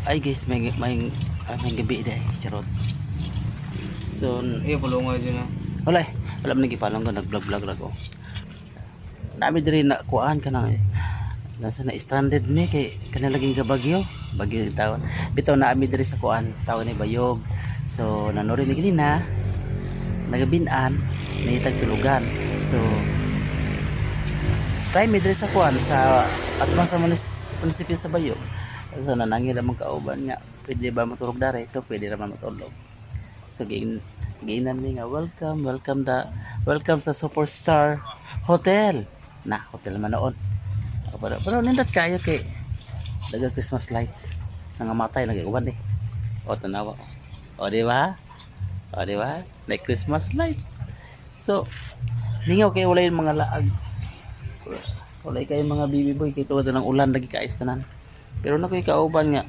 Ay guys, may gabi dahil charot. So Iya pulungan dyan na. wala man nagipalong ko, nag-vlog lang ko. Dami diri na kuan ka na nasa na stranded mi kay kana laging bagyo yung tawon. Bitaw na ami diri sa kuan, tawon ni Bayog. So nanori ni gini na nagabinan, nahitag tulugan. So try mi diri sa kuan sa atman sa munisipyo sa Bayog. So nanangin naman kauban nga pwede ba matulog dare, so pwede naman matulog. So giinan mi nga welcome sa Superstar Hotel na hotel man noon. Pero nindot kayo kay daga Christmas light nangamatay lagi uban eh. O tanawa o di ba like Christmas light. So ningaw kay wala yung mga laag, wala kay mga baby boy kay tuwa ng ulan lagi kaayos tanan. Pero na ko'y kauban nga